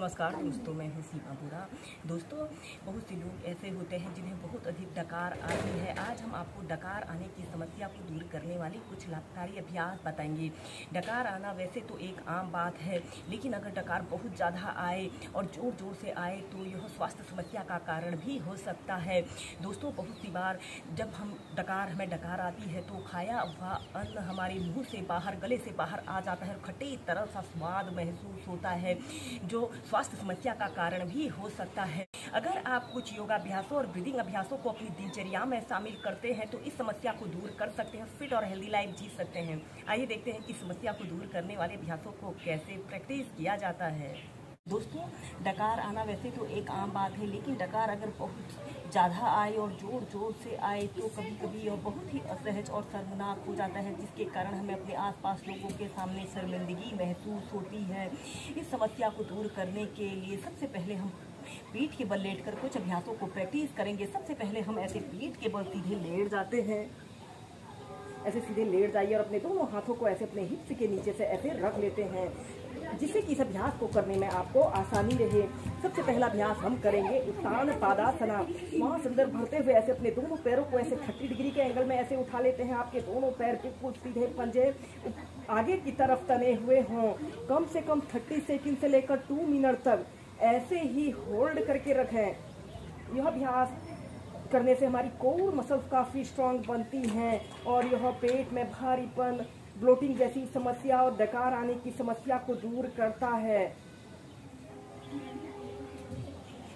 नमस्कार दोस्तों, मैं हूँ सीमा बुरा। दोस्तों, बहुत से लोग ऐसे होते हैं जिन्हें बहुत अधिक डकार आती है। आज हम आपको डकार आने की समस्या को दूर करने वाली कुछ लाभकारी अभ्यास बताएंगे। डकार आना वैसे तो एक आम बात है, लेकिन अगर डकार बहुत ज़्यादा आए और ज़ोर ज़ोर से आए तो यह स्वास्थ्य समस्या का कारण भी हो सकता है। दोस्तों, बहुत सी बार जब हमें डकार आती है तो खाया हुआ अन्न हमारे मुँह से बाहर, गले से बाहर आ जाता है और खट्टे तरह सा स्वाद महसूस होता है, जो स्वास्थ्य समस्या का कारण भी हो सकता है। अगर आप कुछ योगाभ्यासों और ब्रीदिंग अभ्यासों को अपनी दिनचर्या में शामिल करते हैं तो इस समस्या को दूर कर सकते हैं, फिट और हेल्दी लाइफ जी सकते हैं। आइए देखते हैं कि समस्या को दूर करने वाले अभ्यासों को कैसे प्रैक्टिस किया जाता है। दोस्तों, डकार आना वैसे तो एक आम बात है, लेकिन डकार अगर बहुत ज़्यादा आए और ज़ोर ज़ोर से आए तो कभी कभी यह बहुत ही असहज और शर्मनाक हो जाता है, जिसके कारण हमें अपने आसपास लोगों के सामने शर्मिंदगी महसूस होती है। इस समस्या को दूर करने के लिए सबसे पहले हम पीठ के बल लेटकर कुछ अभ्यासों को प्रैक्टिस करेंगे। सबसे पहले हम ऐसे पीठ के बल सीधे लेट जाते हैं। ऐसे सीधे लेट जाइए और अपने दोनों हाथों को ऐसे अपने हिप्स के नीचे से ऐसे रख लेते हैं, जिससे कि इस अभ्यास को करने में आपको आसानी रहे। सबसे पहला अभ्यास हम करेंगे उत्तान पादासना। श्वास अंदर भरते हुए ऐसे अपने दोनों पैरों को ऐसे 30 डिग्री के एंगल में ऐसे उठा लेते हैं। आपके दोनों पैर बिल्कुल सीधे, पंजे आगे की तरफ तने हुए हों। कम से कम 30 सेकंड से लेकर 2 मिनट तक ऐसे ही होल्ड करके रखें। यह अभ्यास करने से हमारी कोर मसल्स काफ़ी स्ट्रांग बनती हैं और यह पेट में भारीपन, ब्लोटिंग जैसी समस्या और डकार आने की समस्या को दूर करता है।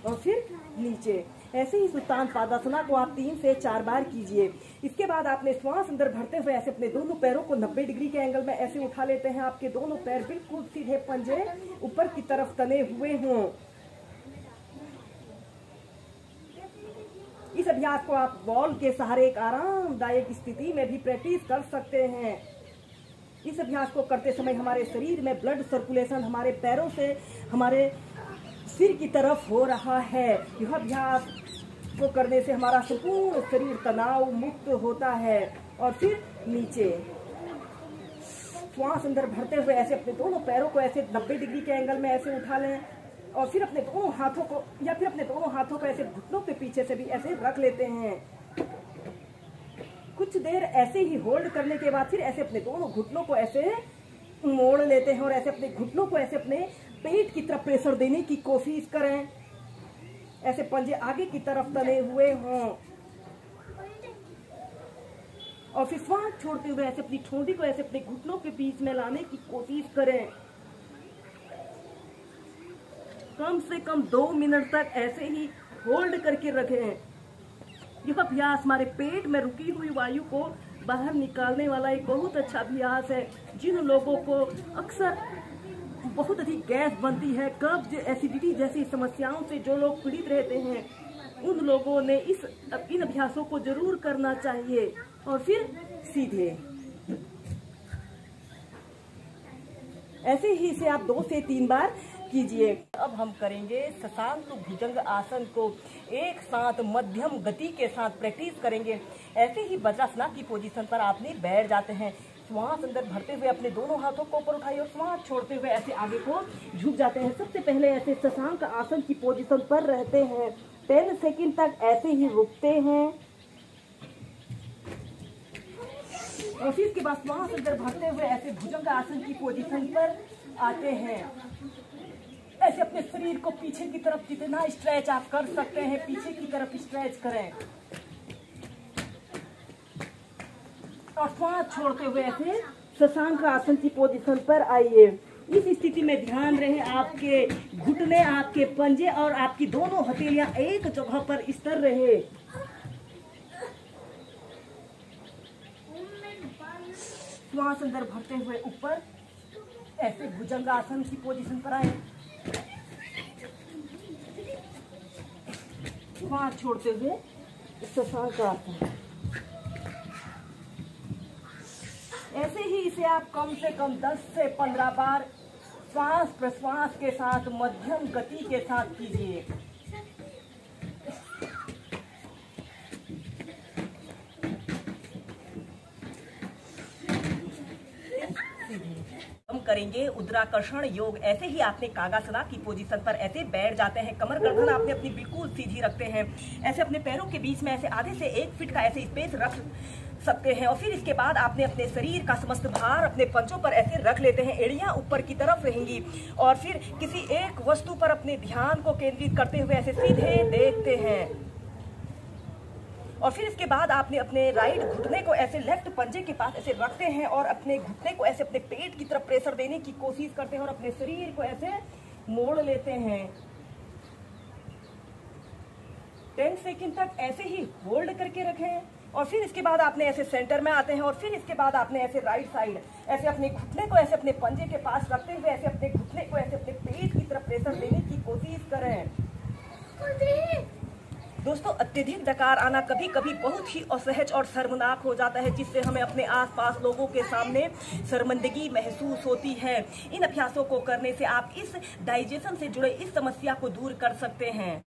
और फिर नीचे ऐसे ही उत्तान पादासना को आप 3 से 4 बार कीजिए। इसके बाद आपने श्वास अंदर भरते हुए ऐसे अपने दोनों पैरों को 90 डिग्री के एंगल में ऐसे उठा लेते हैं। आपके दोनों पैर बिल्कुल सीधे, पंजे ऊपर की तरफ तने हुए हों। इस अभ्यास को आप बॉल के सहारे एक आरामदायक स्थिति में भी प्रैक्टिस कर सकते हैं। इस अभ्यास को करते समय हमारे शरीर में ब्लड सर्कुलेशन हमारे पैरों से हमारे सिर की तरफ हो रहा है। यह अभ्यास को करने से हमारा संपूर्ण शरीर तनाव मुक्त होता है। और फिर नीचे श्वास अंदर भरते हुए ऐसे अपने दोनों पैरों को ऐसे 90 डिग्री के एंगल में ऐसे उठा लें और फिर अपने दोनों हाथों को ऐसे घुटनों के पीछे से भी ऐसे रख लेते हैं। कुछ देर ऐसे ही होल्ड करने के बाद फिर ऐसे अपने दोनों घुटनों को ऐसे मोड़ लेते हैं और ऐसे अपने घुटनों को ऐसे अपने पेट की तरफ प्रेशर देने की कोशिश करें। ऐसे पंजे आगे की तरफ तने हुए हों और फिर श्वास छोड़ते हुए ऐसे अपनी ठोड़ी को ऐसे अपने घुटनों के बीच में लाने की कोशिश करें। कम से कम 2 मिनट तक ऐसे ही होल्ड करके रखें। यह अभ्यास हमारे पेट में रुकी हुई वायु को बाहर निकालने वाला एक बहुत अच्छा अभ्यास है। जिन लोगों को अक्सर बहुत अधिक गैस बनती है, कब्ज, एसिडिटी जैसी समस्याओं से जो लोग पीड़ित रहते हैं, उन लोगों ने इन अभ्यासों को जरूर करना चाहिए। और फिर सीधे ऐसे ही इसे आप 2 से 3 बार कीजिए। अब हम करेंगे शशांक भुजंग आसन को एक साथ मध्यम गति के साथ प्रैक्टिस करेंगे। ऐसे ही वज्रासना की पोजीशन पर आपने बैठ जाते हैं। श्वास अंदर भरते हुए अपने दोनों हाथों को ऊपर उठाइए और श्वास छोड़ते हुए ऐसे आगे को झुक जाते हैं। सबसे पहले ऐसे शशांक आसन की पोजीशन पर रहते हैं। 10 सेकंड तक ऐसे ही रुकते हैं और फिर इसके बाद श्वास अंदर भरते हुए ऐसे भुजंग आसन की पोजीशन पर आते हैं। ऐसे अपने शरीर को पीछे की तरफ जितना स्ट्रेच आप कर सकते हैं पीछे की तरफ स्ट्रेच करें और श्वास छोड़ते हुए ऐसे शशांक आसन की पोजीशन पर आइए। इस स्थिति में ध्यान रहे आपके घुटने, आपके पंजे और आपकी दोनों हथेलियां एक जगह पर स्थिर रहे। श्वास अंदर भरते हुए ऊपर ऐसे भुजंगासन की पोजीशन पर आए। श्वास छोड़ते हुए शशांक आसन। ऐसे ही इसे आप कम से कम 10 से 15 बार श्वास प्रश्वास के साथ मध्यम गति के साथ कीजिए। हम करेंगे करेंगे उद्राकर्षण योग। ऐसे ही आपने कागासना की पोजीशन पर ऐसे बैठ जाते हैं, कमर गर्दन आपने अपनी बिल्कुल सीधी रखते हैं, ऐसे अपने पैरों के बीच में ऐसे आधे से 1 फीट का ऐसे स्पेस रख सकते हैं। और फिर इसके बाद आपने अपने शरीर का समस्त भार अपने पंचों पर ऐसे रख लेते हैं, एड़ियां ऊपर की तरफ रहेंगी और फिर किसी एक वस्तु पर अपने ध्यान को केंद्रित करते हुए ऐसे सीधे देखते हैं। और फिर इसके बाद आपने अपने राइट घुटने को ऐसे लेफ्ट पंजे के पास ऐसे रखते हैं और अपने घुटने को ऐसे अपने पेट की तरफ प्रेशर देने की कोशिश करते हैं और अपने शरीर को ऐसे मोड़ लेते हैं। 10 सेकंड तक ऐसे ही होल्ड करके रखें और फिर इसके बाद आपने ऐसे सेंटर में आते हैं और फिर इसके बाद आपने ऐसे राइट साइड ऐसे अपने घुटने को ऐसे अपने पंजे के पास रखते हुए ऐसे अपने घुटने को ऐसे अपने पेट की तरफ प्रेशर देने की कोशिश करें। दोस्तों, अत्यधिक डकार आना कभी कभी बहुत ही असहज और शर्मनाक हो जाता है, जिससे हमें अपने आसपास लोगों के सामने शर्मिंदगी महसूस होती है। इन अभ्यासों को करने से आप इस डाइजेशन से जुड़े इस समस्या को दूर कर सकते हैं।